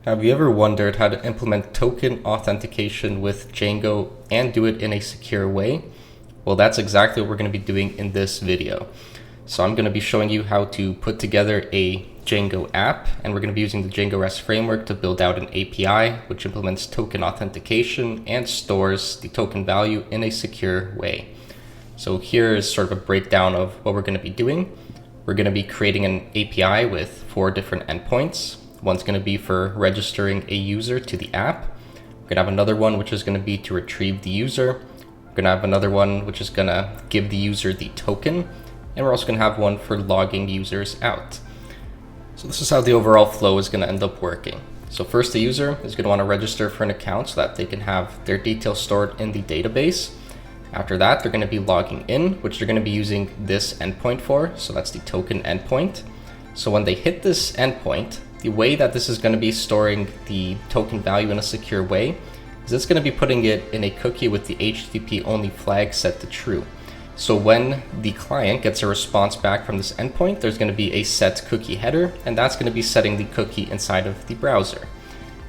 Have you ever wondered how to implement token authentication with Django and do it in a secure way? Well, that's exactly what we're going to be doing in this video. So I'm going to be showing you how to put together a Django app, and we're going to be using the Django REST Framework to build out an API which implements token authentication and stores the token value in a secure way. So here is sort of a breakdown of what we're going to be doing. We're going to be creating an API with 4 different endpoints. One's going to be for registering a user to the app. We're going to have another one which is going to be to retrieve the user. We're going to have another one which is going to give the user the token. And we're also going to have one for logging users out. So this is how the overall flow is going to end up working. So first, the user is going to want to register for an account so that they can have their details stored in the database. After that, they're going to be logging in, which they're going to be using this endpoint for. So that's the token endpoint. So when they hit this endpoint, the way that this is going to be storing the token value in a secure way is it's going to be putting it in a cookie with the httponly flag set to true. So when the client gets a response back from this endpoint, there's going to be a set cookie header, and that's going to be setting the cookie inside of the browser.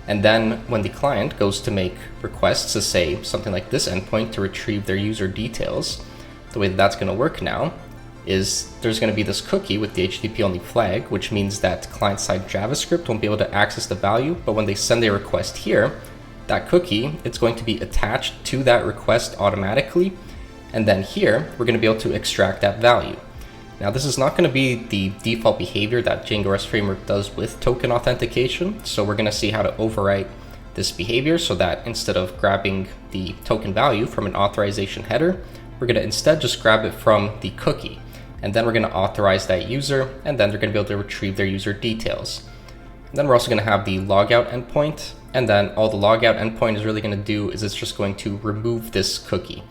And then when the client goes to make requests to say something like this endpoint to retrieve their user details, the way that that's going to work now is there's going to be this cookie with the HTTP-only flag, which means that client-side JavaScript won't be able to access the value, but when they send a request here, that cookie, it's going to be attached to that request automatically, and then here, we're going to be able to extract that value. Now, this is not going to be the default behavior that Django REST Framework does with token authentication, so we're going to see how to overwrite this behavior so that instead of grabbing the token value from an authorization header, we're going to instead just grab it from the cookie. And then we're going to authorize that user, and then they're going to be able to retrieve their user details. And then we're also going to have the logout endpoint, and then all the logout endpoint is really going to do is it's just going to remove this cookie.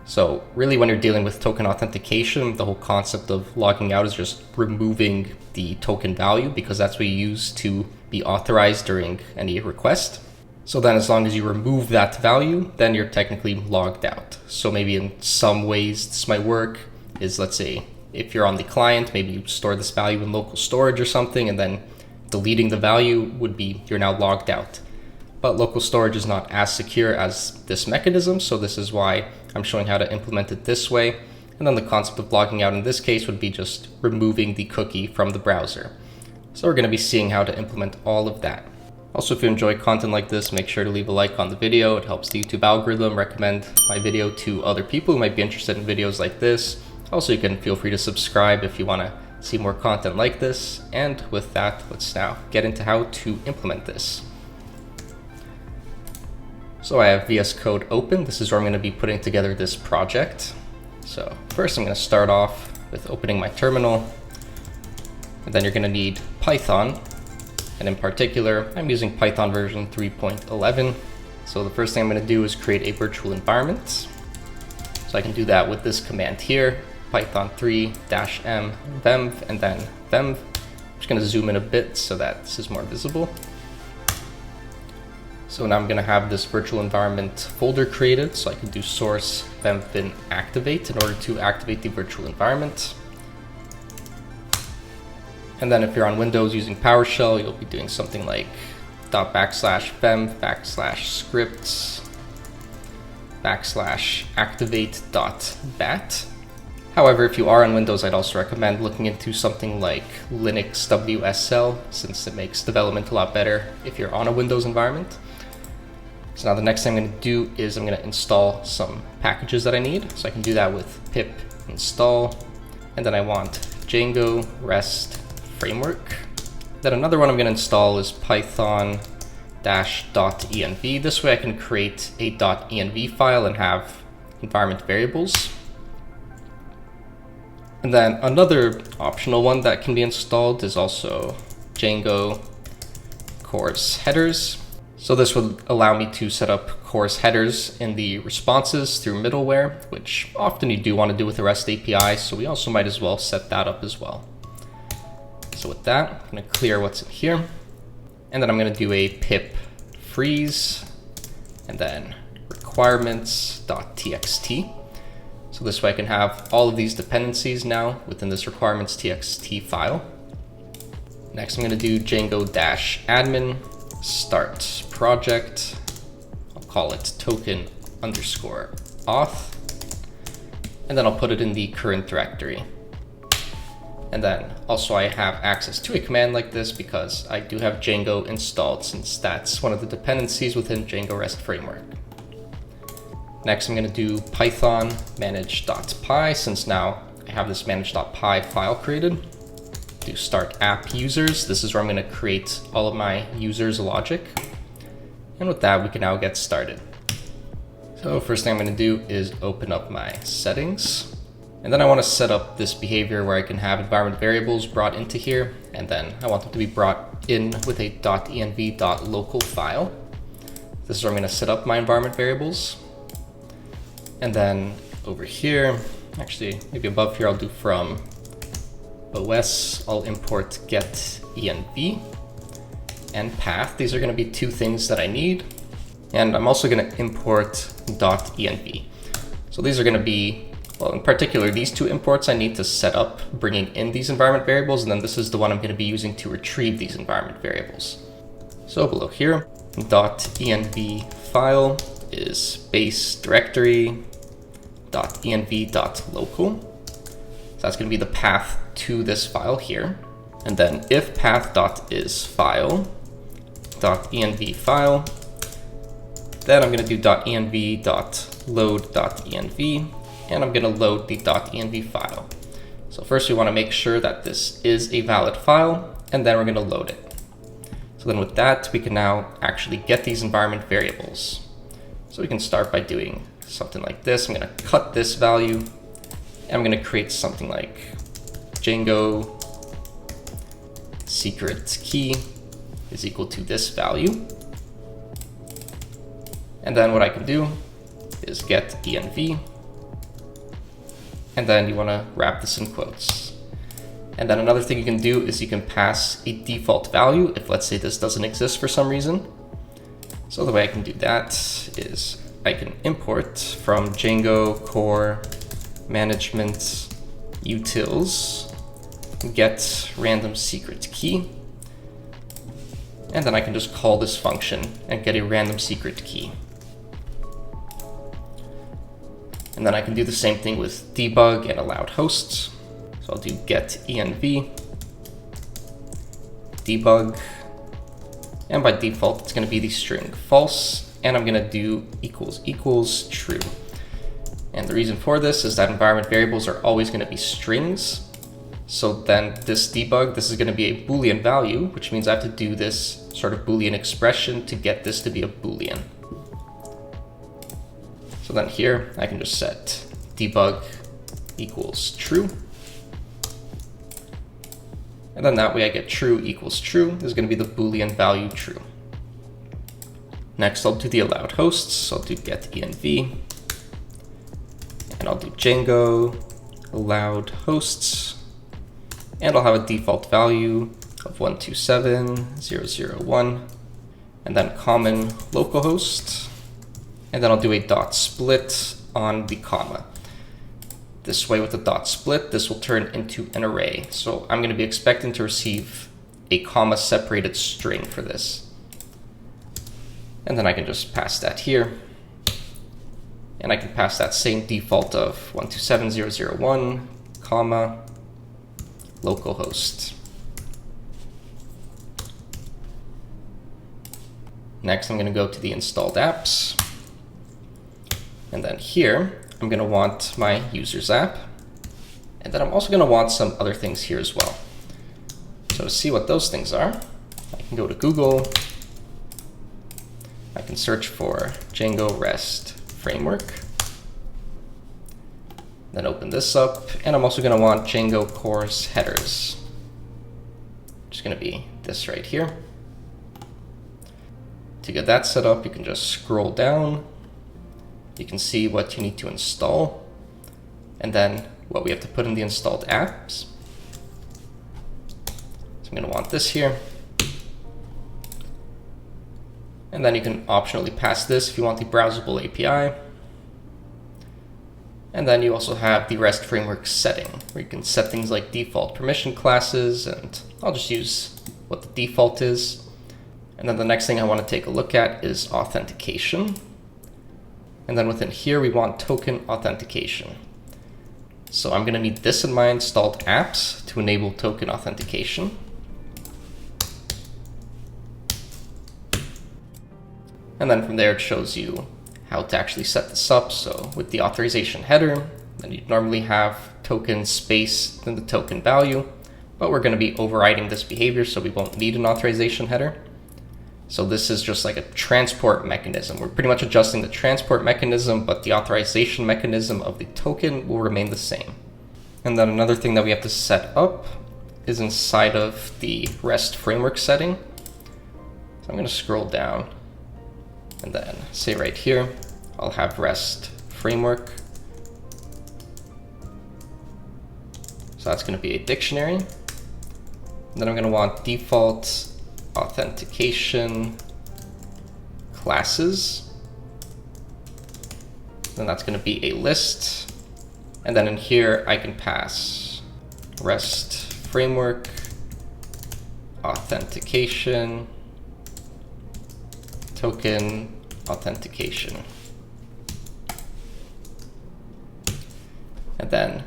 So really, when you're dealing with token authentication, the whole concept of logging out is just removing the token value because that's what you use to be authorized during any request. So then as long as you remove that value, then you're technically logged out. So maybe in some ways this might work is, let's say, if you're on the client, maybe you store this value in local storage or something, and then deleting the value would be you're now logged out. But local storage is not as secure as this mechanism, so this is why I'm showing how to implement it this way. And then the concept of logging out in this case would be just removing the cookie from the browser. So we're going to be seeing how to implement all of that. Also, if you enjoy content like this, make sure to leave a like on the video. It helps the YouTube algorithm recommend my video to other people who might be interested in videos like this. Also, you can feel free to subscribe if you want to see more content like this. And with that, let's now get into how to implement this. So I have VS Code open. This is where I'm going to be putting together this project. So first I'm going to start off with opening my terminal. And then you're going to need Python. And in particular, I'm using Python version 3.11. So the first thing I'm going to do is create a virtual environment. So I can do that with this command here, python 3-m venv, and then venv. I'm just going to zoom in a bit so that this is more visible. So now I'm going to have this virtual environment folder created, so I can do source venv activate in order to activate the virtual environment. And then if you're on Windows using PowerShell, you'll be doing something like ./venv/scripts /activate.bat. However, if you are on Windows, I'd also recommend looking into something like Linux WSL, since it makes development a lot better if you're on a Windows environment. So now the next thing I'm going to do is I'm going to install some packages that I need. So I can do that with pip install, and then I want Django REST Framework. Then another one I'm going to install is python-.env. This way I can create a .env file and have environment variables. And then another optional one that can be installed is also Django course headers. So this would allow me to set up course headers in the responses through middleware, which often you do want to do with the REST API, so we also might as well set that up as well. So with that, I'm going to clear what's in here, and then I'm going to do a pip freeze, and then requirements.txt. So this way I can have all of these dependencies now within this requirements.txt file. Next, I'm going to do Django-admin start project. I'll call it token underscore auth. And then I'll put it in the current directory. And then also I have access to a command like this because I do have Django installed, since that's one of the dependencies within Django REST Framework. Next, I'm going to do Python manage.py, since now I have this manage.py file created. Do start app users. This is where I'm going to create all of my users logic. And with that, we can now get started. So first thing I'm going to do is open up my settings. And then I want to set up this behavior where I can have environment variables brought into here. And then I want them to be brought in with a .env.local file. This is where I'm going to set up my environment variables. And then over here, actually maybe above here, I'll do from OS, I'll import get env and path. These are going to be two things that I need. And I'm also going to import .env. So these are going to be, well, in particular, these two imports I need to set up bringing in these environment variables, and then this is the one I'm going to be using to retrieve these environment variables. So below here, .env file is base directory .env.local. So that's going to be the path to this file here. And then if path.isFile .env file, then I'm going to do .env.load.env, and I'm going to load the .env file. So first we want to make sure that this is a valid file, and then we're going to load it. So then with that, we can now actually get these environment variables. So we can start by doing something like this. I'm going to cut this value, and I'm going to create something like Django secret key is equal to this value. And then what I can do is get env, and then you want to wrap this in quotes. And then another thing you can do is you can pass a default value if, let's say, this doesn't exist for some reason. So the way I can do that is I can import from Django core management utils get random secret key. And then I can just call this function and get a random secret key. And then I can do the same thing with debug and allowed hosts. So I'll do get env, debug, and by default, it's going to be the string false. And I'm going to do equals equals true. And the reason for this is that environment variables are always going to be strings. So then this debug, this is going to be a Boolean value, which means I have to do this sort of Boolean expression to get this to be a Boolean. So then here I can just set debug equals true. And then that way I get true equals true. This is going to be the Boolean value true. Next I'll do the allowed hosts. So I'll do get env. And I'll do Django allowed hosts. And I'll have a default value of 127.0.0.1. And then common localhost. And then I'll do a dot split on the comma. This way with the dot split, this will turn into an array. So I'm going to be expecting to receive a comma separated string for this. And then I can just pass that here. And I can pass that same default of 127.0.0.1, comma, localhost. Next, I'm going to go to the installed apps. And then here, I'm going to want my users app. And then I'm also going to want some other things here as well. So to see what those things are, I can go to Google. I can search for Django REST Framework. Then open this up. And I'm also going to want Django course headers, which is going to be this right here. To get that set up, you can just scroll down. You can see what you need to install, and then what we have to put in the installed apps. So I'm going to want this here. And then you can optionally pass this if you want the browsable API. And then you also have the REST framework setting, where you can set things like default permission classes, and I'll just use what the default is. And then the next thing I want to take a look at is authentication. And then within here, we want token authentication. So I'm going to need this in my installed apps to enable token authentication. And then from there, it shows you how to actually set this up. So with the authorization header, then you'd normally have token space, then the token value, but we're going to be overriding this behavior, so we won't need an authorization header. So this is just like a transport mechanism. We're pretty much adjusting the transport mechanism, but the authorization mechanism of the token will remain the same. And then another thing that we have to set up is inside of the REST framework setting. So I'm going to scroll down and then say right here, I'll have REST framework. So that's going to be a dictionary. And then I'm going to want default authentication classes. Then that's going to be a list. And then in here, I can pass REST framework, authentication, token authentication. And then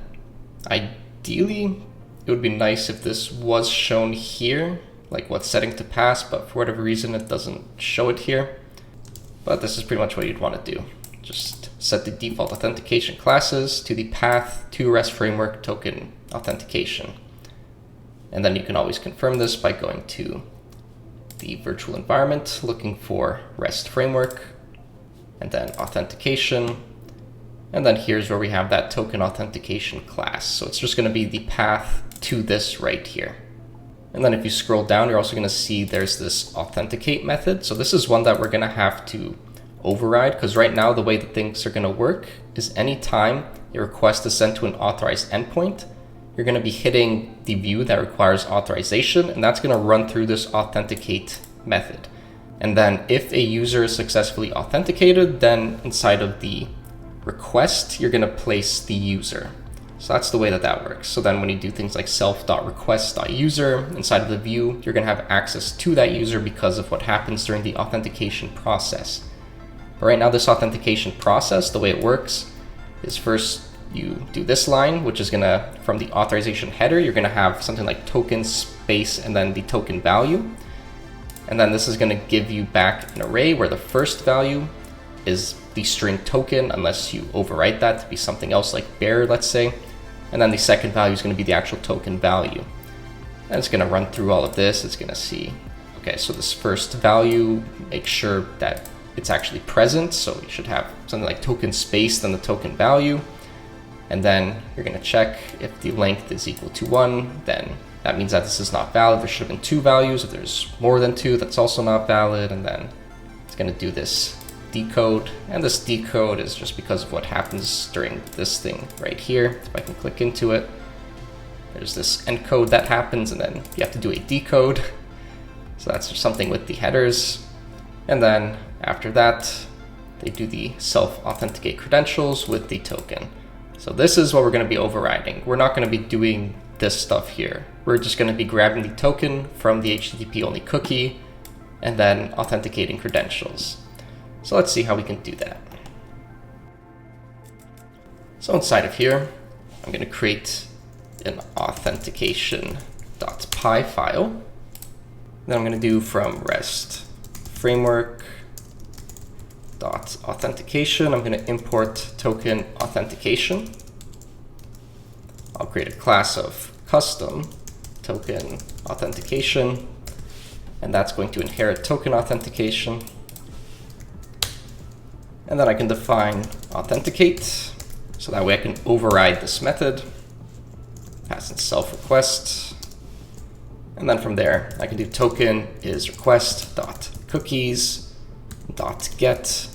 ideally, it would be nice if this was shown here, like what setting to pass, but for whatever reason, it doesn't show it here. But this is pretty much what you'd want to do. Just set the default authentication classes to the path to REST framework token authentication. And then you can always confirm this by going to the virtual environment, looking for REST framework, and then authentication. And then here's where we have that token authentication class. So it's just going to be the path to this right here. And then if you scroll down, you're also going to see there's this authenticate method. So this is one that we're going to have to override, because right now the way that things are going to work is anytime a request is sent to an authorized endpoint, you're going to be hitting the view that requires authorization, and that's going to run through this authenticate method. And then if a user is successfully authenticated, then inside of the request, you're going to place the user. So that's the way that that works. So then when you do things like self.request.user inside of the view, you're going to have access to that user because of what happens during the authentication process. But right now, this authentication process, the way it works is first you do this line, which is going to, from the authorization header, you're going to have something like token space and then the token value. And then this is going to give you back an array where the first value is the string token, unless you overwrite that to be something else like bearer, let's say. And then the second value is going to be the actual token value. And it's going to run through all of this. It's going to see, okay, so this first value, make sure that it's actually present. So you should have something like token space, then the token value. And then you're going to check if the length is equal to 1, then that means that this is not valid. There should have been 2 values. If there's more than 2, that's also not valid. And then it's going to do this decode. And this decode is just because of what happens during this thing right here. If I can click into it, there's this encode that happens, and then you have to do a decode. So that's just something with the headers. And then after that, they do the self-authenticate credentials with the token. So this is what we're going to be overriding. We're not going to be doing this stuff here. We're just going to be grabbing the token from the http-only cookie and then authenticating credentials. So let's see how we can do that. So inside of here, I'm going to create an authentication.py file. Then I'm going to do from REST framework .authentication. I'm going to import token authentication. I'll create a class of custom token authentication, and that's going to inherit token authentication. And then I can define authenticate, so that way I can override this method, pass in self request, and then from there I can do token is request dot cookies dot get,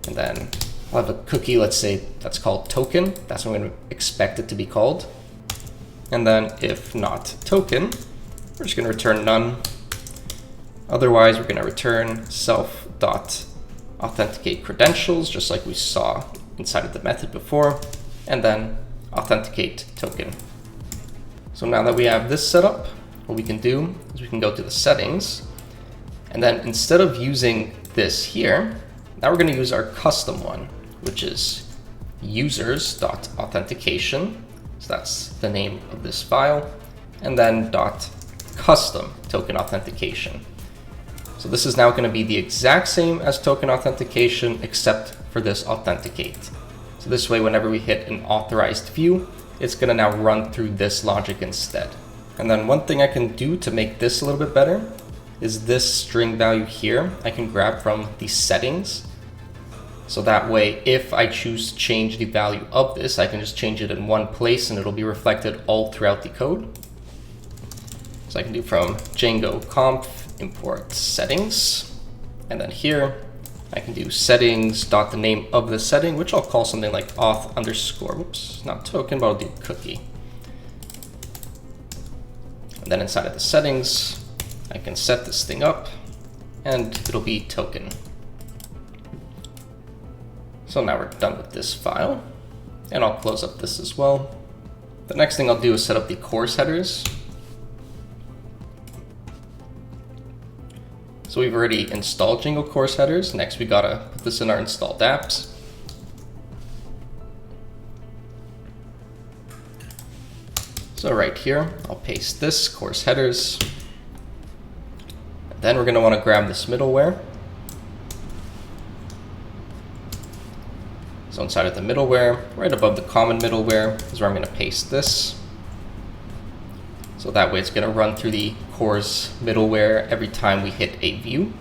and then I'll have a cookie, let's say that's called token. That's what I'm going to expect it to be called. And then if not token, we're just going to return none. Otherwise, we're going to return self dot authenticate credentials, just like we saw inside of the method before, and then authenticate token. So now that we have this set up, what we can do is we can go to the settings, And then instead of using this here, now we're going to use our custom one, which is users.authentication. So that's the name of this file. And then .custom token authentication. So this is now going to be the exact same as token authentication, except for this authenticate. So this way, whenever we hit an authorized view, it's going to now run through this logic instead. And then one thing I can do to make this a little bit better is this string value here, I can grab from the settings. So that way, if I choose to change the value of this, I can just change it in one place and it'll be reflected all throughout the code. So I can do from Django conf import settings, and then here I can do settings dot the name of the setting, which I'll call something like auth underscore, whoops, not token, but I'll do cookie. And then inside of the settings, I can set this thing up and it'll be token. So now we're done with this file, and I'll close up this as well. The next thing I'll do is set up the course headers. So we've already installed Django course headers. Next, we gotta put this in our installed apps. So right here, I'll paste this course headers. And then we're gonna wanna grab this middleware. So inside of the middleware, right above the common middleware is where I'm gonna paste this. So that way it's going to run through the course middleware every time we hit a view.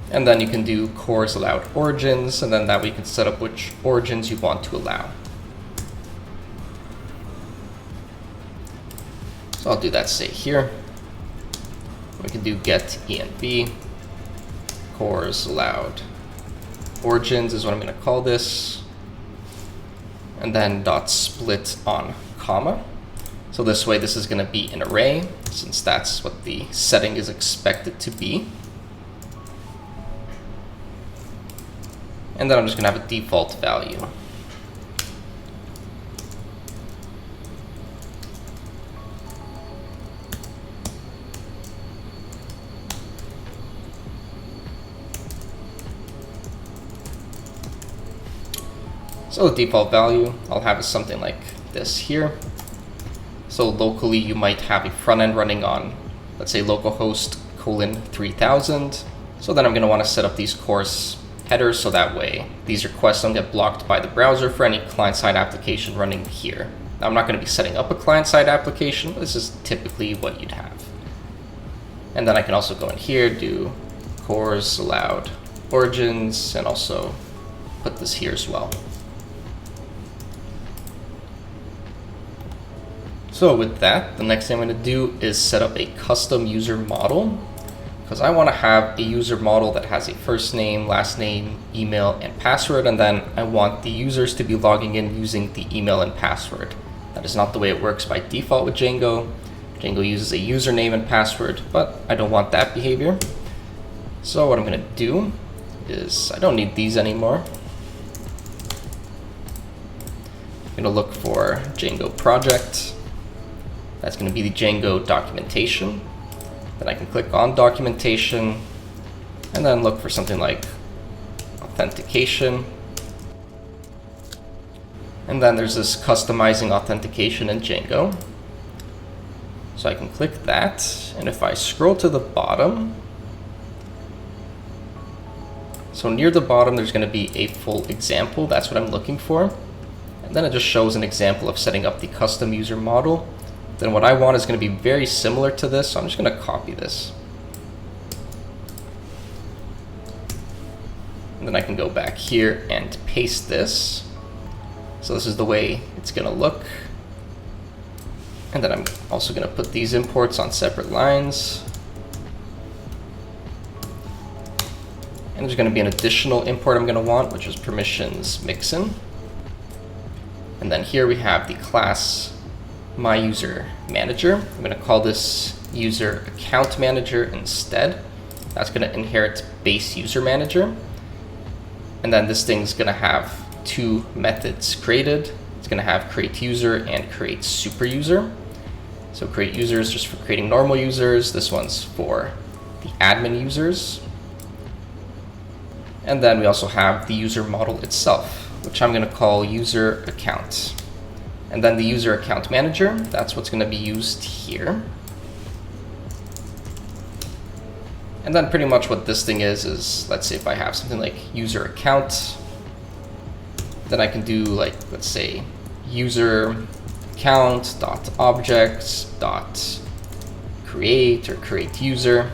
And then you can do course allowed origins, and then that way you can set up which origins you want to allow. So I'll do that, say here. We can do get env, course allowed origins is what I'm going to call this. And then .split on comma. So this way this is going to be an array, since that's what the setting is expected to be. And then I'm just going to have a default value. So the default value I'll have is something like this here. So locally you might have a front end running on, let's say localhost :3000. So then I'm going to want to set up these course headers so that way these requests don't get blocked by the browser for any client-side application running here. Now I'm not going to be setting up a client-side application, but this is typically what you'd have. And then I can also go in here, do course allowed origins, and also put this here as well. So with that, the next thing I'm going to do is set up a custom user model, because I want to have a user model that has a first name, last name, email, and password, and then I want the users to be logging in using the email and password. That is not the way it works by default with Django. Django uses a username and password, but I don't want that behavior. So what I'm going to do is, I don't need these anymore. I'm going to look for Django project. That's going to be the Django documentation. Then I can click on documentation and then look for something like authentication. And then there's this customizing authentication in Django. So I can click that, and if I scroll to the bottom, so near the bottom there's going to be a full example. That's what I'm looking for. And then it just shows an example of setting up the custom user model. Then what I want is going to be very similar to this, so I'm just going to copy this. And then I can go back here and paste this. So this is the way it's going to look. And then I'm also going to put these imports on separate lines. And there's going to be an additional import I'm going to want, which is permissions mixin. And then here we have the class my user manager. I'm going to call this user account manager instead. That's going to inherit base user manager. And then this thing's going to have two methods created. It's going to have create user and create super user. So create users just for creating normal users. This one's for the admin users. And then we also have the user model itself, which I'm going to call user account. And then the user account manager, that's what's going to be used here. And then pretty much what this thing is let's say if I have something like user account, then I can do like, let's say user account dot objects dot create or create user.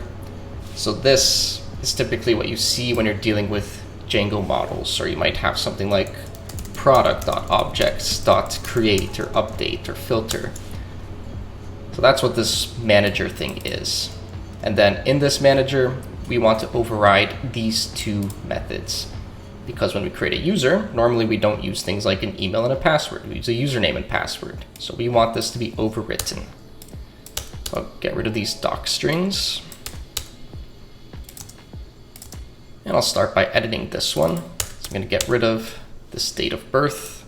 So this is typically what you see when you're dealing with Django models, or you might have something like product.objects.create or update or filter. So that's what this manager thing is. And then in this manager, we want to override these two methods. Because when we create a user, normally we don't use things like an email and a password. We use a username and password. So we want this to be overwritten. So I'll get rid of these doc strings. And I'll start by editing this one. So I'm going to get rid of this date of birth.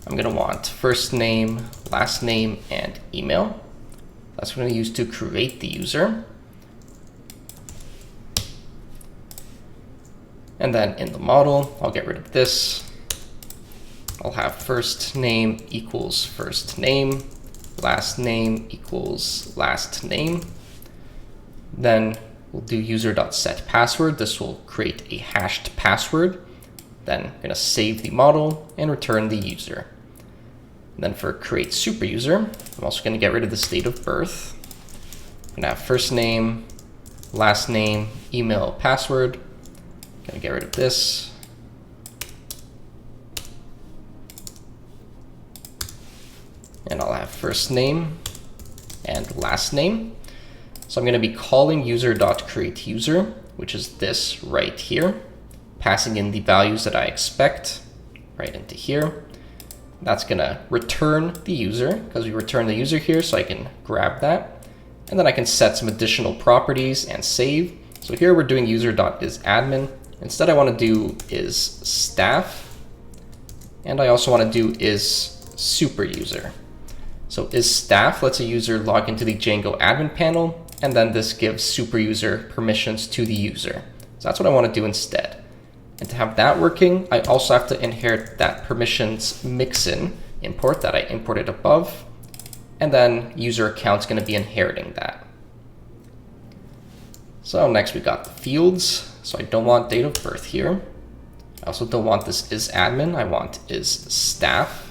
I'm going to want first name, last name, and email. That's what I'm going to use to create the user. And then in the model, I'll get rid of this. I'll have first name equals first name, last name equals last name. Then we'll do user.setPassword. This will create a hashed password. Then I'm going to save the model and return the user. And then for create super user, I'm also going to get rid of this date of birth. I'm going to have first name, last name, email, password. I'm going to get rid of this. And I'll have first name and last name. So I'm going to be calling user.createUser, which is this right here, passing in the values that I expect right into here. That's going to return the user because we return the user here, so I can grab that. And then I can set some additional properties and save. So here we're doing user.isAdmin. Instead I want to do is staff. And I also want to do is super user. So is staff lets a user log into the Django admin panel, and then this gives super user permissions to the user. So that's what I want to do instead. And to have that working, I also have to inherit that permissions mixin import that I imported above. And then user account's going to be inheriting that. So next we got the fields. So I don't want date of birth here. I also don't want this is admin. I want is staff.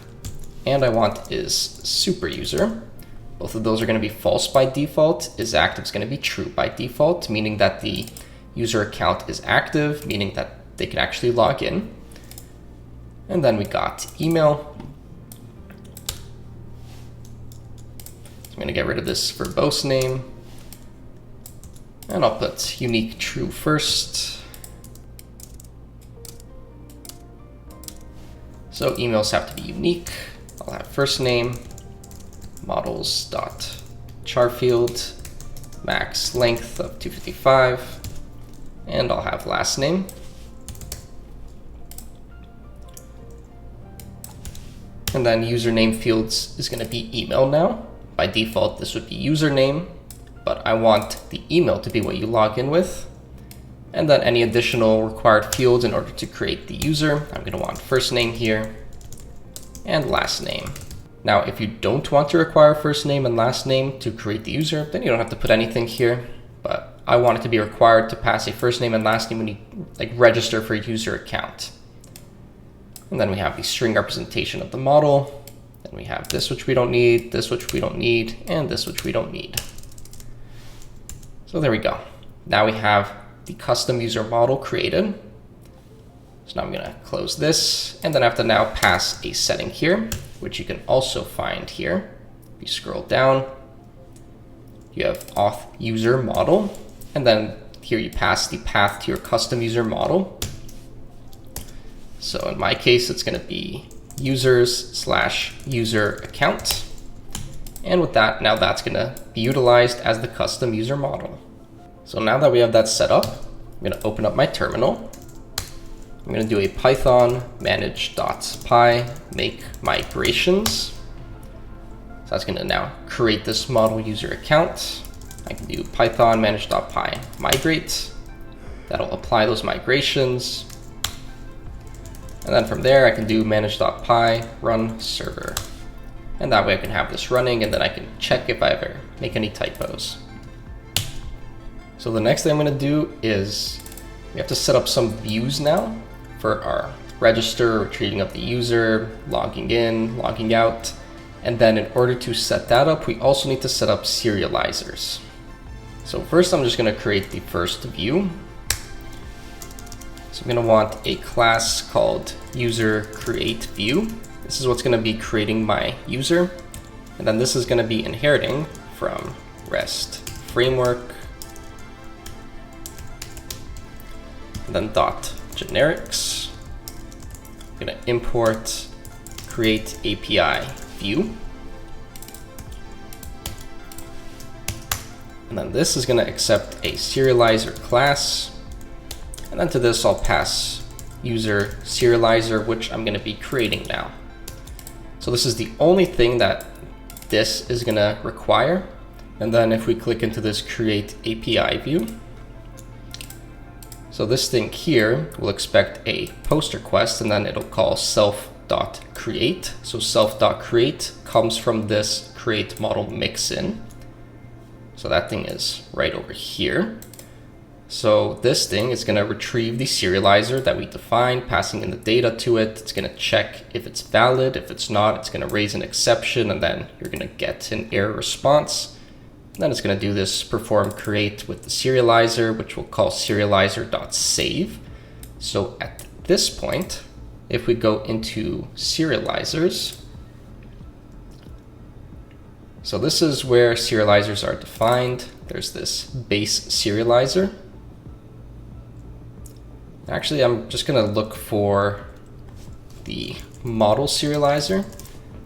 And I want is super user. Both of those are going to be false by default. Is active is going to be true by default, meaning that the user account is active, meaning that they can actually log in. And then we got email. So I'm going to get rid of this verbose name. And I'll put unique true first. So emails have to be unique. I'll have first name, models.char field, max length of 255, and I'll have last name. And then username fields is going to be email now. By default, this would be username, but I want the email to be what you log in with. And then any additional required fields in order to create the user, I'm going to want first name here and last name. Now, if you don't want to require first name and last name to create the user, then you don't have to put anything here. But I want it to be required to pass a first name and last name when you register for a user account. And then we have the string representation of the model. Then we have this, which we don't need, this, which we don't need, and this, which we don't need. So there we go. Now we have the custom user model created. So now I'm going to close this, and then I have to now pass a setting here, which you can also find here. If you scroll down, you have auth user model, and then here you pass the path to your custom user model. So in my case, it's going to be users/user account. And with that, now that's going to be utilized as the custom user model. So now that we have that set up, I'm going to open up my terminal. I'm going to do a python manage.py make migrations. So that's going to now create this model user account. I can do python manage.py migrate. That'll apply those migrations. And then from there, I can do manage.py run server. And that way I can have this running, and then I can check if I ever make any typos. So the next thing I'm going to do is we have to set up some views now for our register, retrieving of the user, logging in, logging out. And then in order to set that up, we also need to set up serializers. So first I'm just going to create the first view. So I'm going to want a class called user create view. This is what's going to be creating my user. And then this is going to be inheriting from REST Framework. And then .generics. I'm going to import create API view. And then this is going to accept a serializer class. And then to this, I'll pass user serializer, which I'm going to be creating now. So this is the only thing that this is going to require. And then if we click into this create API view, so this thing here will expect a post request, and then it'll call self.create. So self.create comes from this create model mixin. So that thing is right over here. So this thing is going to retrieve the serializer that we defined, passing in the data to it. It's going to check if it's valid. If it's not, it's going to raise an exception, and then you're going to get an error response. And then it's going to do this perform create with the serializer, which we'll call serializer.save. So at this point, if we go into serializers, so this is where serializers are defined. There's this base serializer. Actually, I'm just going to look for the model serializer,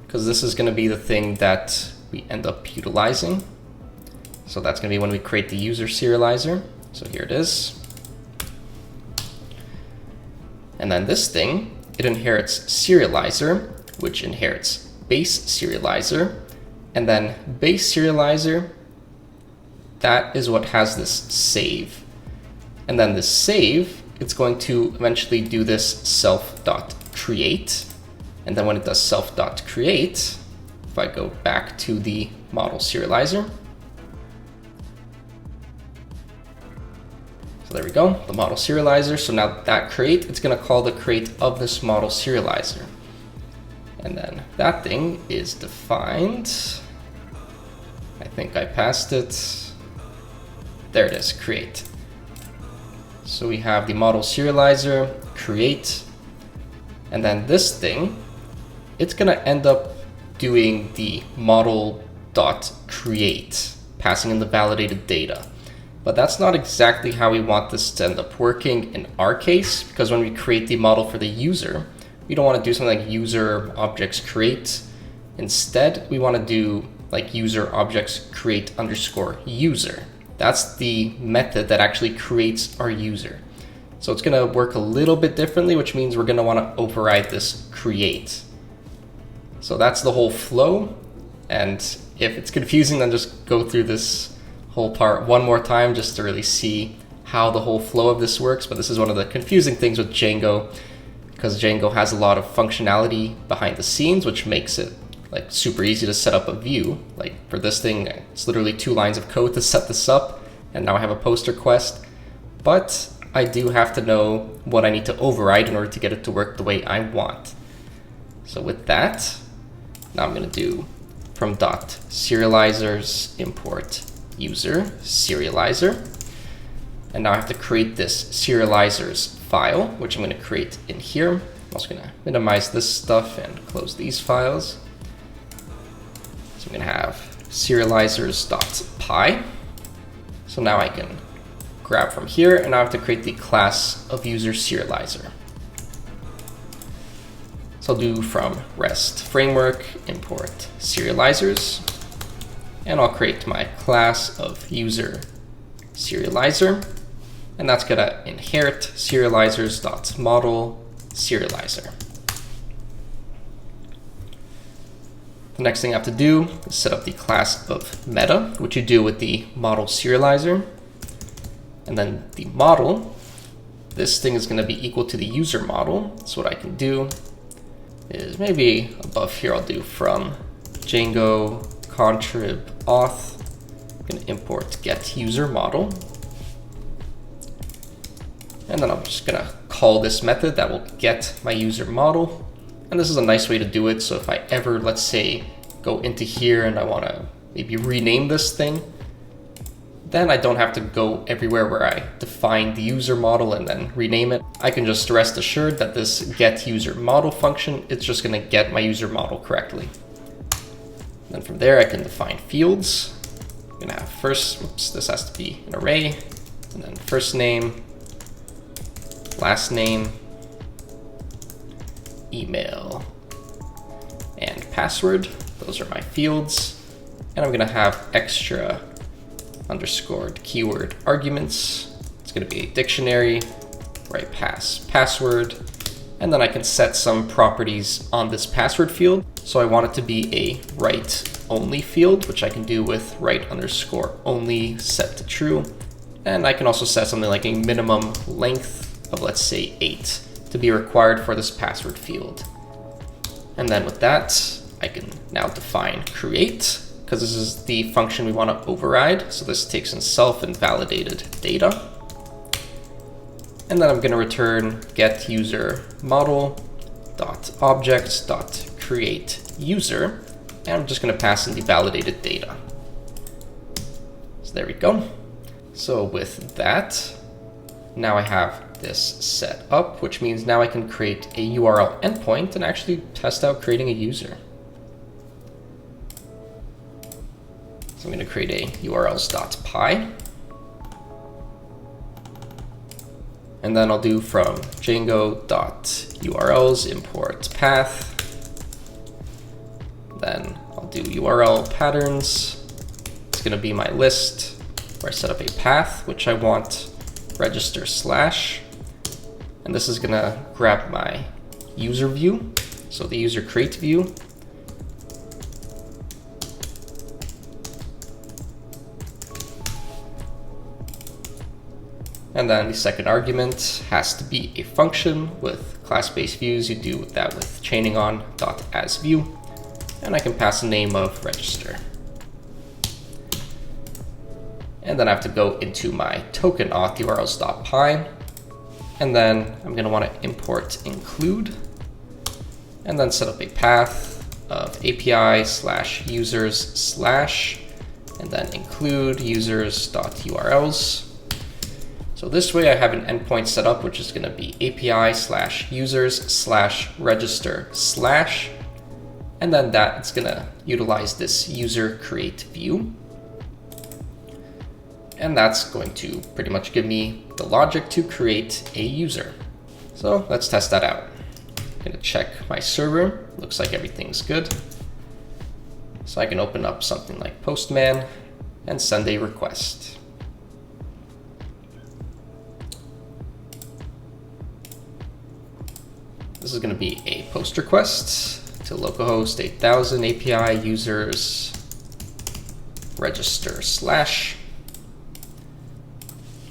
because this is going to be the thing that we end up utilizing. So that's going to be when we create the user serializer. So here it is. And then this thing, it inherits serializer, which inherits base serializer. And then base serializer, that is what has this save. And then this save, it's going to eventually do this self.create. And then when it does self.create, if I go back to the model serializer, so there we go, the model serializer. So now that create, it's going to call the create of this model serializer. And then that thing is defined. I think I passed it. There it is, create. So we have the model serializer, create, and then this thing, it's going to end up doing the model.create, passing in the validated data. But that's not exactly how we want this to end up working in our case, because when we create the model for the user, we don't want to do something like user objects create. Instead, we want to do like user objects create underscore user. That's the method that actually creates our user. So it's going to work a little bit differently, which means we're going to want to override this create. So that's the whole flow. And if it's confusing, then just go through this whole part one more time just to really see how the whole flow of this works. But this is one of the confusing things with Django, because Django has a lot of functionality behind the scenes, which makes it like super easy to set up a view. Like for this thing, it's literally 2 lines of code to set this up, and now I have a post request. But I do have to know what I need to override in order to get it to work the way I want. So with that, now I'm going to do from .serializers import user serializer. And now I have to create this serializers file, which I'm going to create in here. I'm also going to minimize this stuff and close these files. So I'm going to have serializers.py. So now I can grab from here, and now I have to create the class of user serializer. So I'll do from REST Framework import serializers, and I'll create my class of user serializer, and that's going to inherit serializers.model serializer. The next thing I have to do is set up the class of meta, which you do with the model serializer. And then the model, this thing is going to be equal to the user model. So what I can do is maybe above here I'll do from Django contrib auth. I'm going to import get user model. And then I'm just going to call this method that will get my user model. And this is a nice way to do it. So if I ever, let's say, go into here and I want to maybe rename this thing, then I don't have to go everywhere where I define the user model and then rename it. I can just rest assured that this get user model function, it's just going to get my user model correctly. And then from there, I can define fields. I'm going to have first, oops, this has to be an array, and then first name, last name, email, and password. Those are my fields. And I'm going to have extra underscored keyword arguments. It's going to be a dictionary, where I pass password, and then I can set some properties on this password field. So I want it to be a write only field, which I can do with write underscore only set to true. And I can also set something like a minimum length of, let's say, 8 to be required for this password field. And then with that, I can now define create, because this is the function we want to override. So this takes in self and validated data. And then I'm going to return get user model dot objects dot create user. And I'm just going to pass in the validated data. So there we go. So with that, now I have this set up, which means now I can create a URL endpoint and actually test out creating a user. So I'm going to create a urls.py. And then I'll do from Django.urls import path. Then I'll do URL patterns. It's going to be my list where I set up a path, which I want register slash. And this is going to grab my user view. So the user create view. And then the second argument has to be a function with class-based views. You do that with chaining on .as view. And I can pass a name of register. And then I have to go into my token auth urls.py. And then I'm going to want to import include. And then set up a path of API/users/ and then include users.urls. So this way I have an endpoint set up, which is going to be API/users/register/, and then that it's going to utilize this user create view. And that's going to pretty much give me the logic to create a user. So let's test that out. I'm going to check my server. Looks like everything's good. So I can open up something like Postman and send a request. This is going to be a post request to localhost 8000 API users register/.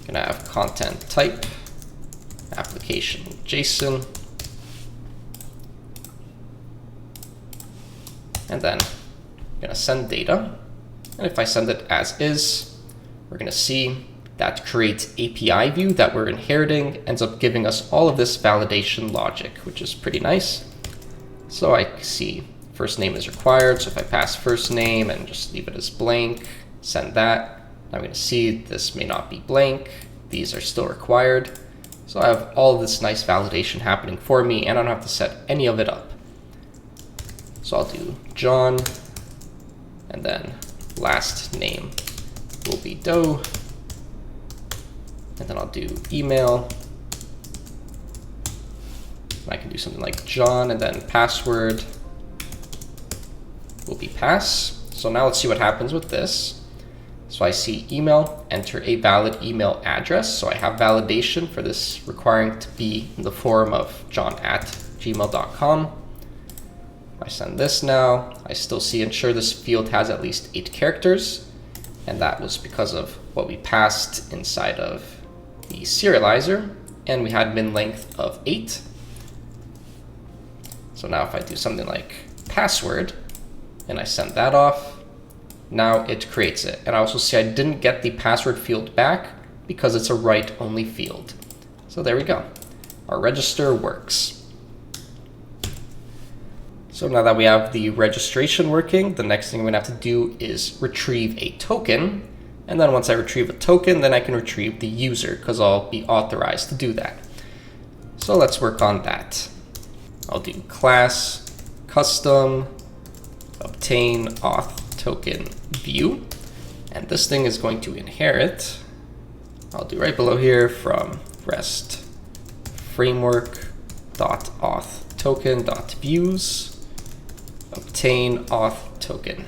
Going to have content type application JSON, and then I'm going to send data. And if I send it as is, we're going to see that create API view that we're inheriting ends up giving us all of this validation logic, which is pretty nice. So I see first name is required. So if I pass first name and just leave it as blank, send that, I'm going to see this may not be blank. These are still required. So I have all of this nice validation happening for me, and I don't have to set any of it up. So I'll do John, and then last name will be Doe. And then I'll do email. And I can do something like John, and then password will be pass. So now let's see what happens with this. So I see email, enter a valid email address. So I have validation for this requiring to be in the form of john@gmail.com. I send this now. I still see ensure this field has at least 8 characters. And that was because of what we passed inside of the serializer. And we had min length of 8. So now if I do something like password and I send that off, now it creates it. And I also see I didn't get the password field back because it's a write-only field. So there we go. Our register works. So now that we have the registration working, the next thing we're going to have to do is retrieve a token. And then once I retrieve a token, then I can retrieve the user because I'll be authorized to do that. So let's work on that. I'll do class custom obtain auth token view. And this thing is going to inherit. I'll do right below here from REST framework .auth token .views obtain auth token.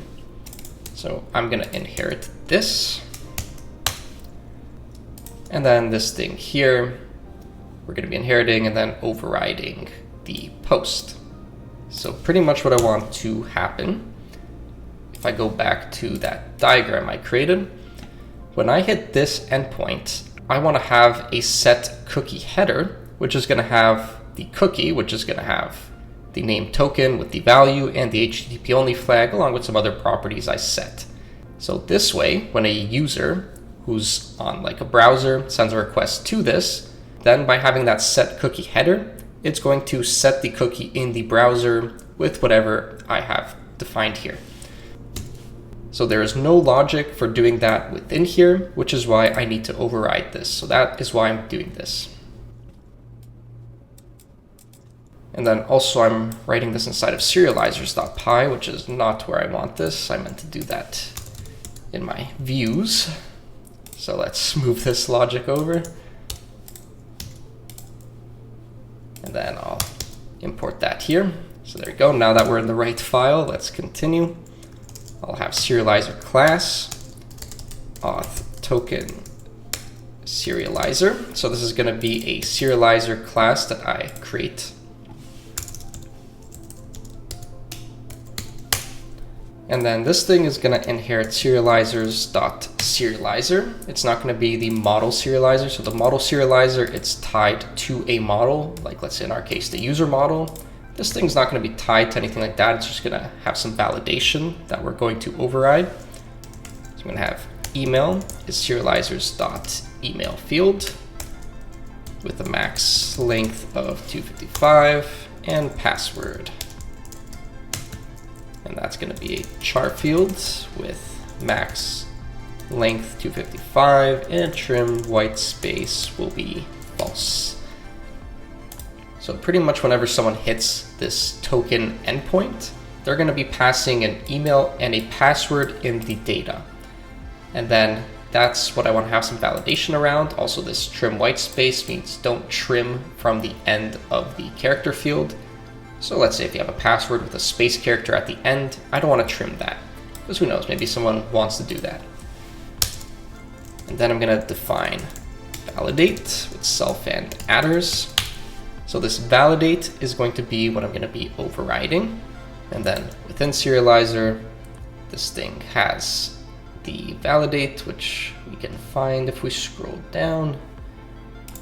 So I'm going to inherit this. And then this thing here, we're going to be inheriting and then overriding the post. So pretty much what I want to happen, if I go back to that diagram I created, when I hit this endpoint, I want to have a set cookie header, which is going to have the cookie, which is going to have the name token with the value and the httponly flag along with some other properties I set. So this way, when a user who's on like a browser sends a request to this, then by having that set cookie header, it's going to set the cookie in the browser with whatever I have defined here. So there is no logic for doing that within here, which is why I need to override this. So that is why I'm doing this. And then also I'm writing this inside of serializers.py, which is not where I want this. I meant to do that in my views. So let's move this logic over. And then I'll import that here. So there we go. Now that we're in the right file, let's continue. I'll have serializer class, auth token serializer. So this is going to be a serializer class that I create. And then this thing is going to inherit serializers.serializer. It's not going to be the model serializer. So the model serializer, it's tied to a model, like let's say in our case, the user model. This thing's not going to be tied to anything like that. It's just going to have some validation that we're going to override. So I'm going to have email is serializers.email field with a max length of 255 and password. And that's going to be a char field with max length 255 and trim white space will be false. So pretty much whenever someone hits this token endpoint, they're going to be passing an email and a password in the data. And then that's what I want to have some validation around. Also, this trim white space means don't trim from the end of the character field. So let's say if you have a password with a space character at the end, I don't want to trim that, because who knows, maybe someone wants to do that. And then I'm going to define validate with self and adders. So this validate is going to be what I'm going to be overriding. And then within serializer, this thing has the validate, which we can find if we scroll down.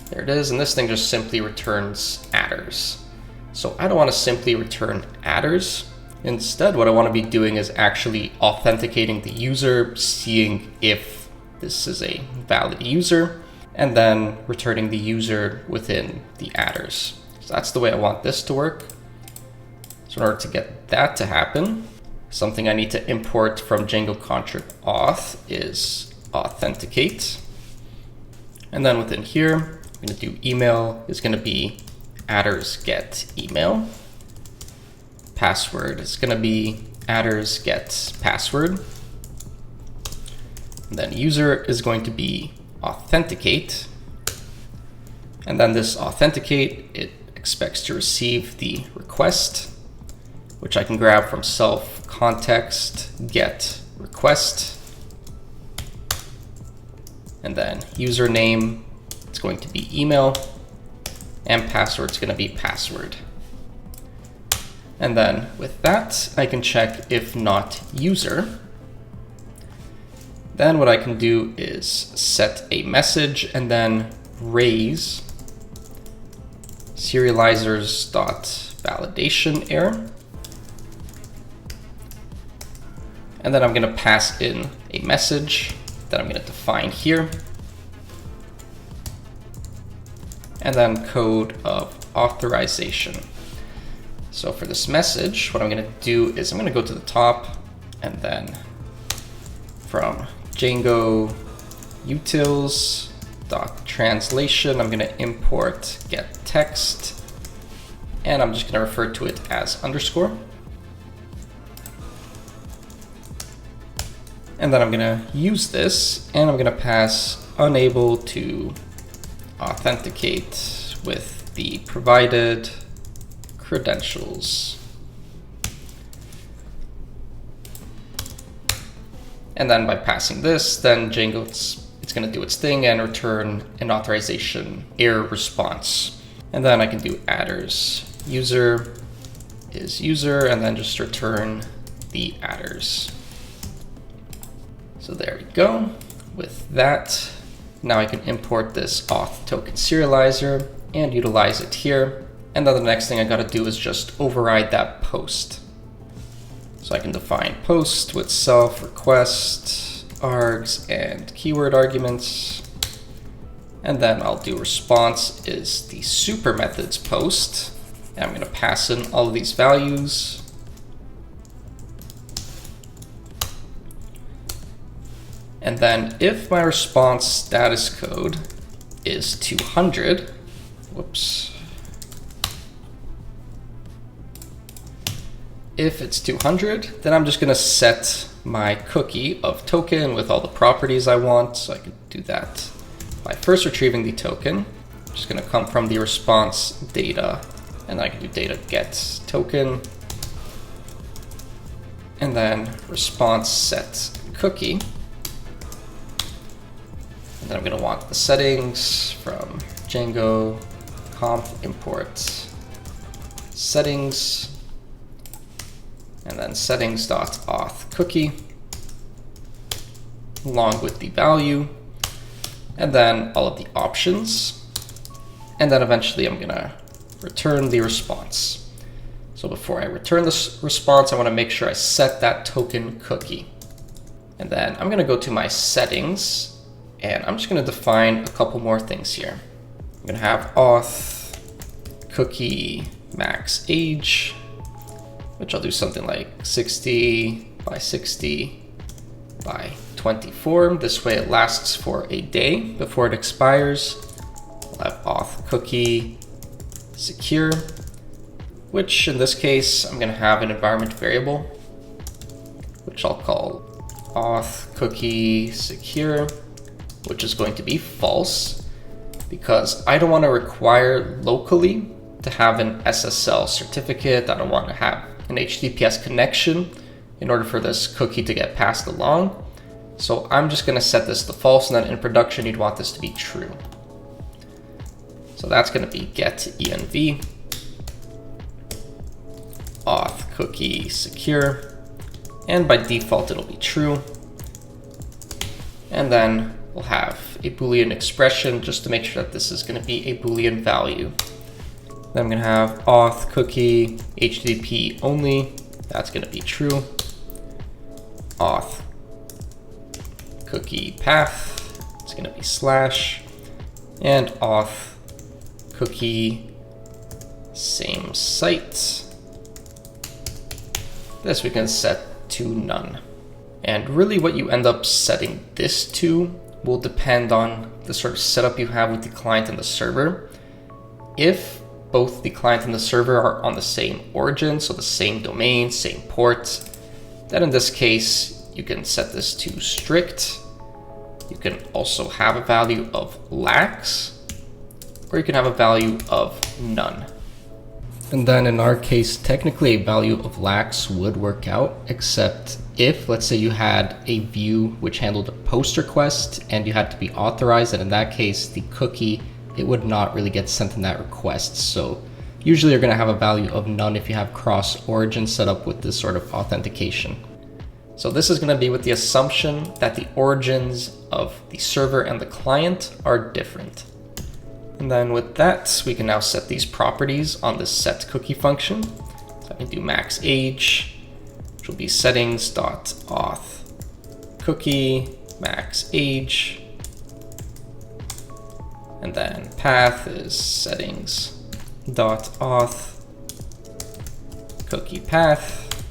There it is. And this thing just simply returns adders. So I don't want to simply return adders. Instead, what I want to be doing is actually authenticating the user, seeing if this is a valid user, and then returning the user within the adders. So that's the way I want this to work. So in order to get that to happen, something I need to import from Django contract auth is authenticate. And then within here, I'm going to do email is going to be adders get email. Password is going to be adders get password. And then user is going to be authenticate. And then this authenticate, it expects to receive the request, which I can grab from self context get request. And then username, it's going to be email. And password is going to be password. And then with that, I can check if not user. Then what I can do is set a message and then raise serializers.validation error. And then I'm going to pass in a message that I'm going to define here. And then code of authorization. So for this message, what I'm going to do is I'm going to go to the top and then from Django utils.translation, I'm going to import get text, and I'm just going to refer to it as underscore. And then I'm going to use this, and I'm going to pass unable to authenticate with the provided credentials. And then by passing this, then Django, it's going to do its thing and return an authorization error response. And then I can do adders user is user, and then just return the adders. So there we go. With that, now I can import this auth token serializer and utilize it here. And then the next thing I got to do is just override that post. So I can define post with self, request, args, and keyword arguments. And then I'll do response is the super methods post. And I'm going to pass in all of these values. And then if my response status code is 200, whoops. If it's 200, then I'm just going to set my cookie of token with all the properties I want. So I could do that by first retrieving the token. I'm just going to come from the response data, and then I can do data get token, and then response set cookie. And then I'm going to want the settings from Django conf import settings. And then settings.auth cookie along with the value, and then all of the options. And then eventually I'm going to return the response. So before I return this response, I want to make sure I set that token cookie. And then I'm going to go to my settings, and I'm just going to define a couple more things here. I'm going to have auth cookie max age, which I'll do something like 60 by 60 by 24. This way it lasts for a day before it expires. I'll have auth cookie secure, which in this case, I'm going to have an environment variable, which I'll call auth cookie secure, which is going to be false because I don't want to require locally to have an SSL certificate. I don't want to have an HTTPS connection in order for this cookie to get passed along. So I'm just going to set this to false, and then in production you'd want this to be true. So that's going to be get env auth cookie secure, and by default it'll be true. And then we'll have a Boolean expression just to make sure that this is going to be a Boolean value. Then I'm going to have auth cookie HTTP only. That's going to be true. Auth cookie path. It's going to be slash. And auth cookie same site. This we can set to none. And really what you end up setting this to will depend on the sort of setup you have with the client and the server. If both the client and the server are on the same origin, so the same domain, same port, then in this case, you can set this to strict. You can also have a value of lax, or you can have a value of none. And then in our case, technically a value of lax would work out, except if, let's say you had a view which handled a post request and you had to be authorized, and in that case, the cookie, it would not really get sent in that request. So Usually you're going to have a value of none if you have cross origin set up with this sort of authentication. So this is going to be with the assumption that the origins of the server and the client are different. And then with that, we can now set these properties on the set cookie function. So I can do max age, which will be settings.auth cookie max age. And then path is settings.auth cookie path.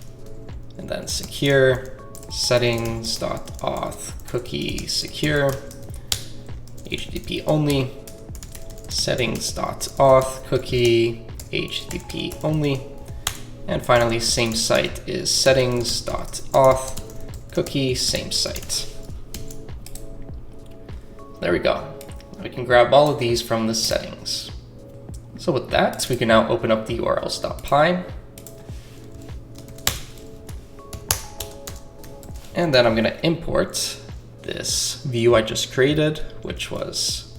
And then secure settings.auth cookie secure HTTP only settings.auth cookie HTTP only, and finally same site is settings.auth cookie same site. There we go. We can grab all of these from the settings. So with that, we can now open up the urls.py. And then I'm going to import this view I just created, which was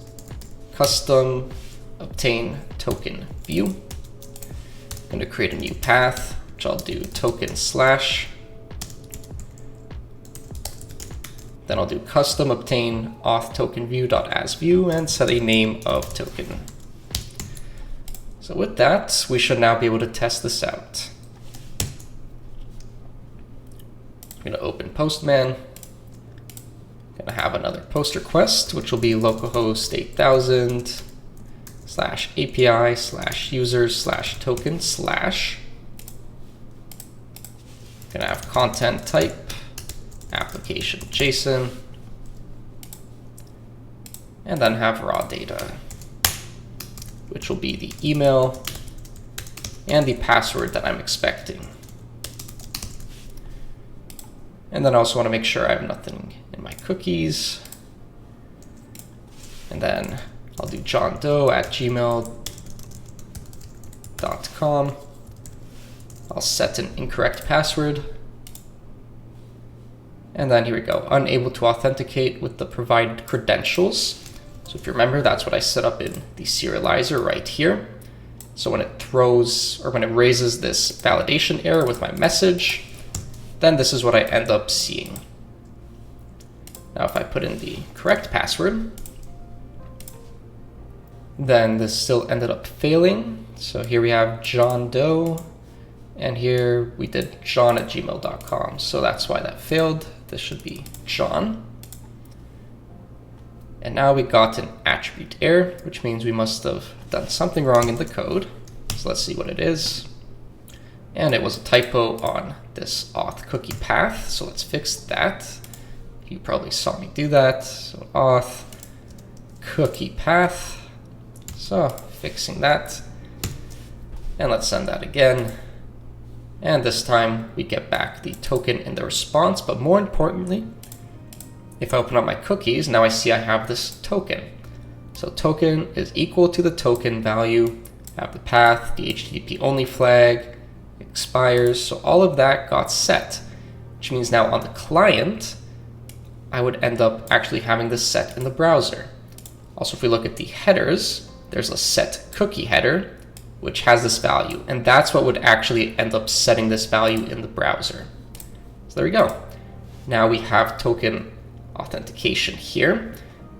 custom obtain token view. I'm going to create a new path, which I'll do token slash. Then I'll do custom obtain auth token view.asView and set a name of token. So with that, we should now be able to test this out. I'm going to open Postman. I'm going to have another post request, which will be localhost 8000 /API /users /token /. Going to have content type application JSON, and then have raw data, which will be the email and the password that I'm expecting. And then I also want to make sure I have nothing in my cookies. And then I'll do johndoe@gmail.com. I'll set an incorrect password. And then here we go, unable to authenticate with the provided credentials. So if you remember, that's what I set up in the serializer right here. So when it throws, or when it raises this validation error with my message, then this is what I end up seeing. Now if I put in the correct password, then this still ended up failing. So here we have John Doe, and here we did john@gmail.com. So that's why that failed. This should be John. And now we got an attribute error, which means we must have done something wrong in the code. So let's see what it is. And it was a typo on this auth cookie path. So let's fix that. You probably saw me do that. So auth cookie path. So fixing that. And let's send that again. And this time we get back the token in the response. But more importantly, if I open up my cookies, now I see I have this token. So token is equal to the token value. I have the path, the HTTP only flag, expires. So all of that got set, which means now on the client, I would end up actually having this set in the browser. Also, if we look at the headers, there's a set cookie header, which has this value. And that's what would actually end up setting this value in the browser. So there we go. Now we have token authentication here,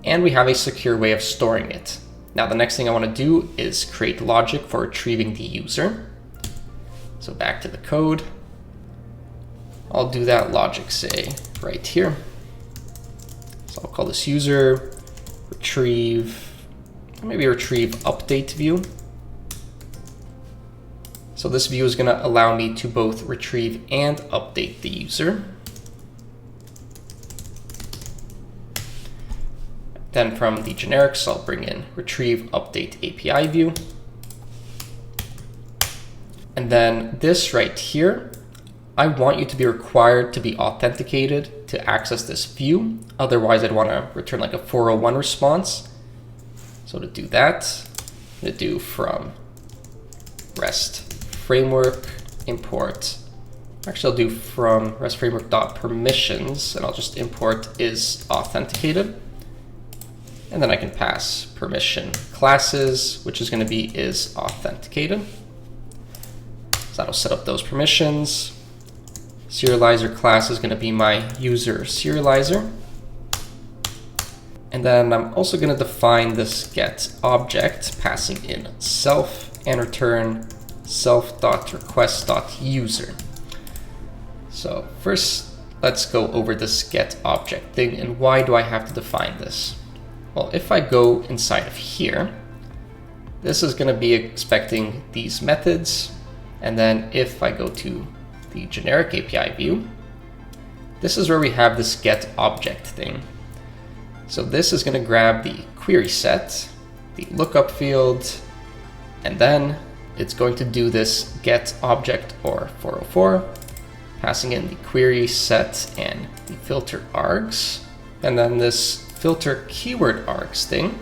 and we have a secure way of storing it. Now the next thing I want to do is create logic for retrieving the user. So back to the code. I'll do that logic, say, right here. So I'll call this user retrieve, maybe retrieve update view. So this view is going to allow me to both retrieve and update the user. Then from the generics, I'll bring in retrieve update API view. And then this right here, I want you to be required to be authenticated to access this view. Otherwise, I'd want to return like a 401 response. So to do that, I'm going to do from REST framework import. Actually, I'll do from REST framework.permissions, and I'll just import is authenticated. And then I can pass permission classes, which is going to be is authenticated. that'll set up those permissions. Serializer class is going to be my user serializer. And then I'm also going to define this get object, passing in self and return self.request.user. So first, let's go over this get object thing and why do I have to define this? Well, if I go inside of here, this is going to be expecting these methods. And then if I go to the generic API view, this is where we have this get object thing. So this is going to grab the query set, the lookup field, and then it's going to do this get object or 404, passing in the query set and the filter args. And then this filter keyword args thing,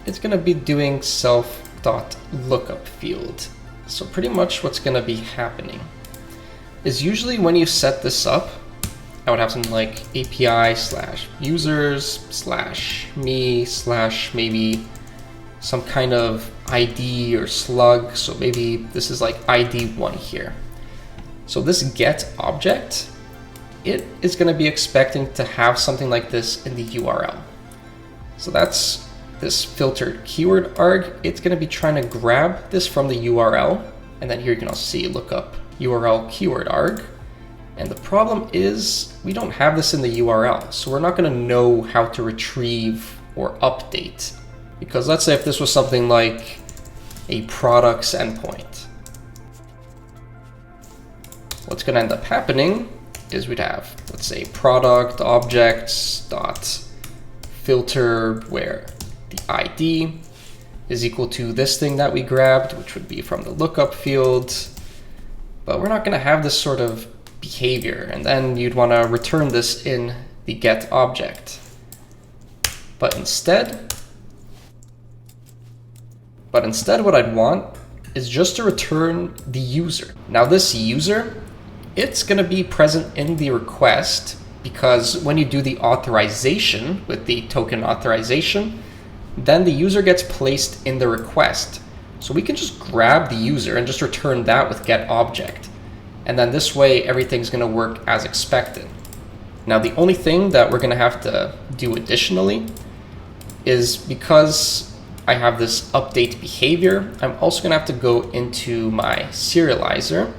it's going to be doing self.lookup field. So pretty much what's going to be happening is usually when you set this up, I would have something like API/users/me/ some kind of ID or slug. So maybe this is like ID1 here. So this get object, it is going to be expecting to have something like this in the URL. So that's this filtered keyword arg. It's going to be trying to grab this from the URL. And then here you can also see lookup URL keyword arg. And the problem is we don't have this in the URL. So we're not going to know how to retrieve or update. Because let's say if this was something like a products endpoint, what's going to end up happening is we'd have, let's say, product objects dot filter where the ID is equal to this thing that we grabbed, which would be from the lookup field. But we're not going to have this sort of behavior, and then you'd want to return this in the get object. But instead what I'd want is just to return the user. Now this user, it's going to be present in the request because when you do the authorization with the token authorization, then the user gets placed in the request. So we can just grab the user and just return that with get object. And then this way, everything's going to work as expected. Now, the only thing that we're going to have to do additionally is because I have this update behavior, I'm also going to have to go into my serializer,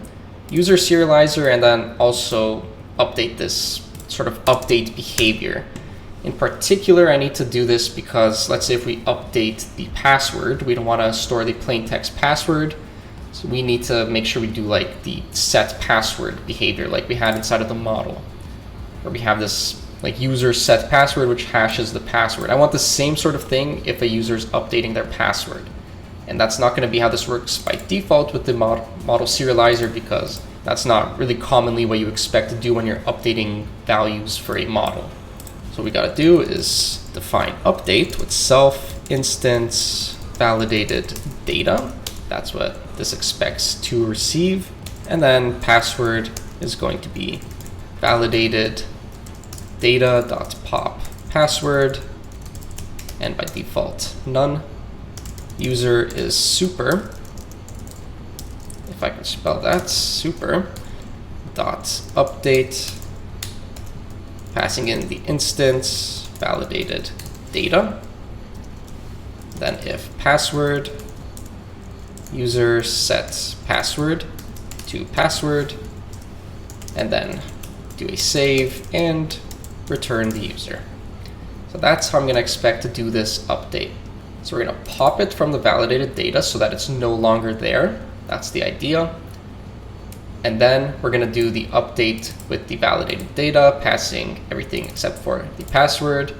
user serializer, and then also update this sort of update behavior. In particular, I need to do this because let's say if we update the password, we don't want to store the plain text password. So we need to make sure we do like the set password behavior like we had inside of the model, where we have this like user set password, which hashes the password. I want the same sort of thing if a user is updating their password. And that's not going to be how this works by default with the model serializer, because that's not really commonly what you expect to do when you're updating values for a model. So what we got to do is define update with self instance validated data. That's what this expects to receive. And then password is going to be validated data.pop password, and by default none. User is super, if I can spell that, super dot update, passing in the instance validated data. Then if password, user sets password to password, and then do a save and return the user. So that's how I'm going to expect to do this update. So we're going to pop it from the validated data so that it's no longer there. That's the idea. And then we're going to do the update with the validated data, passing everything except for the password.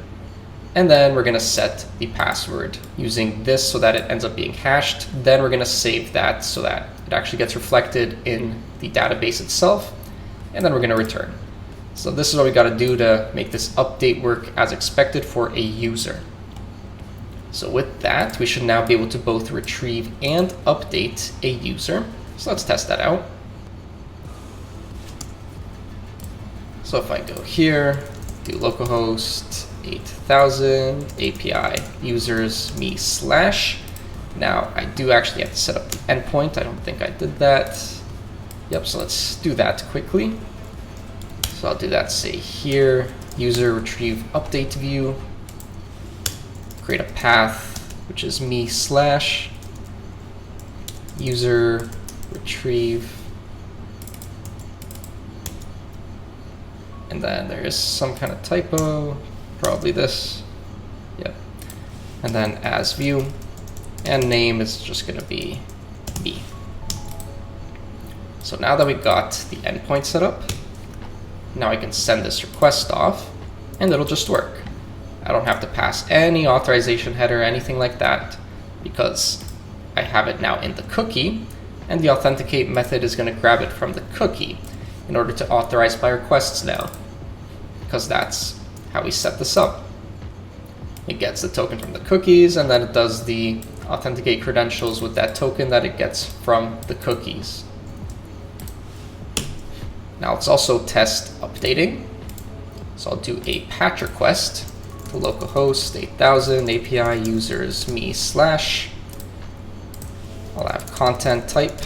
And then we're going to set the password using this so that it ends up being hashed. Then we're going to save that so that it actually gets reflected in the database itself. And then we're going to return. So this is what we got to do to make this update work as expected for a user. So with that, we should now be able to both retrieve and update a user. So let's test that out. So if I go here, do localhost 8000 API users me /. Now I do actually have to set up the endpoint. I don't think I did that. Yep, so let's do that quickly. So I'll do that, say here, user retrieve update view, create a path, which is me slash user retrieve, and then there is some kind of typo, probably this, yep, and then as view, and name is just going to be me. So now that we got the endpoint set up, now I can send this request off and it'll just work. I don't have to pass any authorization header or anything like that because I have it now in the cookie, and the authenticate method is going to grab it from the cookie in order to authorize my requests now, because that's how we set this up. It gets the token from the cookies and then it does the authenticate credentials with that token that it gets from the cookies. Now let's also test updating. So I'll do a patch request to localhost 8000 API users me slash. I'll have content type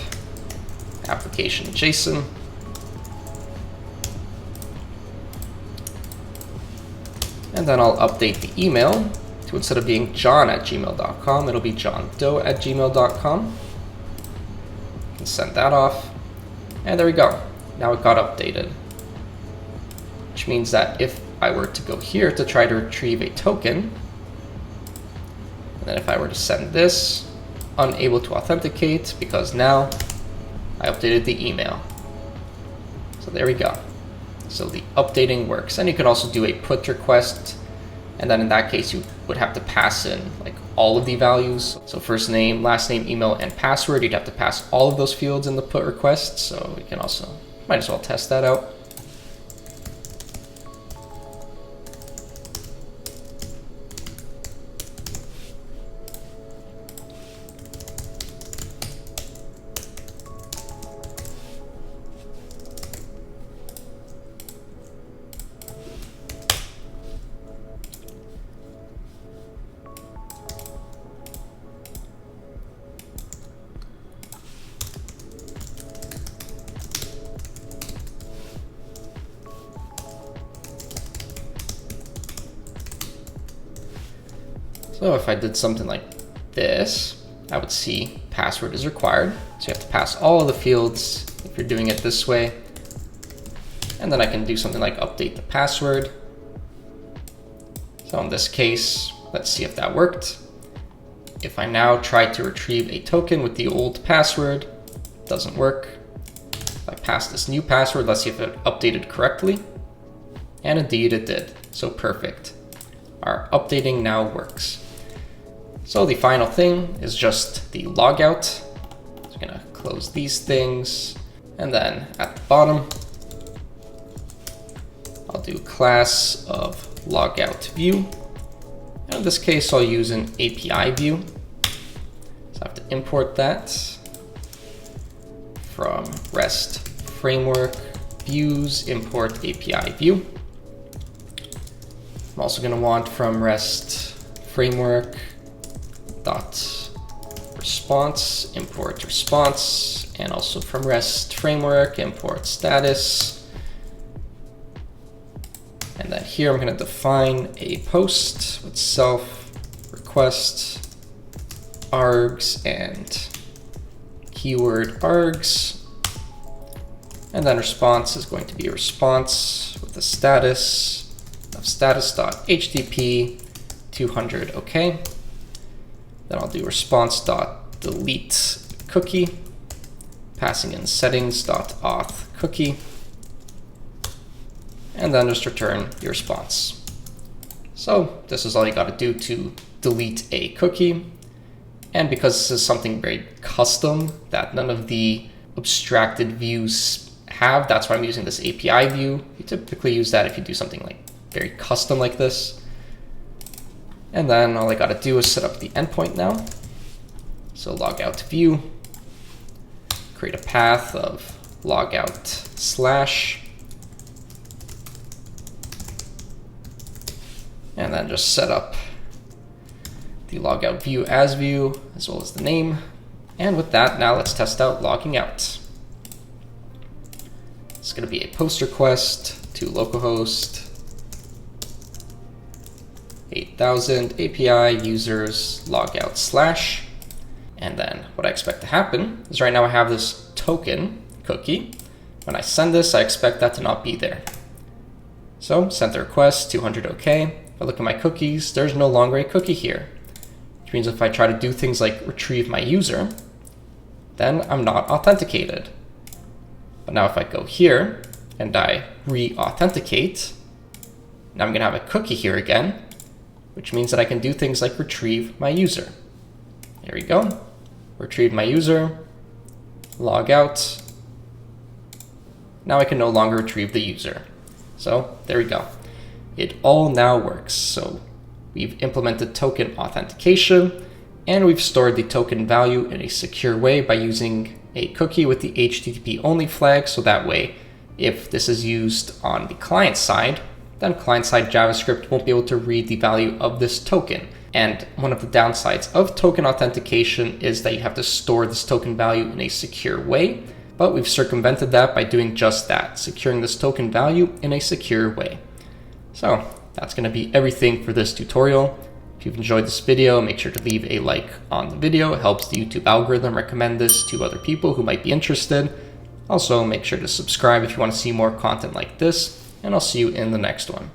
application JSON. And then I'll update the email to, instead of being john@gmail.com, it'll be johndoe@gmail.com. You can send that off. And there we go. Now it got updated. Which means that if I were to go here to try to retrieve a token, and then if I were to send this, unable to authenticate because now I updated the email. So there we go. So the updating works. And you can also do a put request, and then in that case you would have to pass in like all of the values. So first name, last name, email, and password. You'd have to pass all of those fields in the put request. So we can also, might as well test that out. So if I did something like this, I would see password is required. So you have to pass all of the fields if you're doing it this way. And then I can do something like update the password. So in this case, let's see if that worked. If I now try to retrieve a token with the old password, it doesn't work. If I pass this new password, let's see if it updated correctly. And indeed it did. So perfect. Our updating now works. So the final thing is just the logout. So I'm gonna close these things, and then at the bottom, I'll do class of logout view. And in this case, I'll use an API view. So I have to import that from REST Framework views import API view. I'm also going to want from REST Framework dot response import response, and also from REST Framework import status. And then here I'm going to define a post with self request args and keyword args. And then response is going to be a response with the status of status.http 200 OK. Then I'll do response.delete cookie, passing in settings.auth cookie, and then just return your response. So this is all you got to do to delete a cookie. And because this is something very custom that none of the abstracted views have, that's why I'm using this API view. You typically use that if you do something like very custom like this. And then all I got to do is set up the endpoint now. So logout view, create a path of logout slash, and then just set up the logout view as view, as well as the name. And with that, now let's test out logging out. It's going to be a post request to localhost 8000 API users logout /. And then what I expect to happen is right now I have this token cookie. When I send this, I expect that to not be there. So send the request, 200 OK. If I look at my cookies, there's no longer a cookie here, which means if I try to do things like retrieve my user, then I'm not authenticated. But now if I go here and I re-authenticate, now I'm going to have a cookie here again, which means that I can do things like retrieve my user. Here we go. Retrieve my user, log out. Now I can no longer retrieve the user. So there we go. It all now works. So we've implemented token authentication, and we've stored the token value in a secure way by using a cookie with the HTTP only flag. So that way, if this is used on the client side, then client-side JavaScript won't be able to read the value of this token. And one of the downsides of token authentication is that you have to store this token value in a secure way, but we've circumvented that by doing just that, securing this token value in a secure way. So that's going to be everything for this tutorial. If you've enjoyed this video, make sure to leave a like on the video. It helps the YouTube algorithm recommend this to other people who might be interested. Also, make sure to subscribe if you want to see more content like this, and I'll see you in the next one.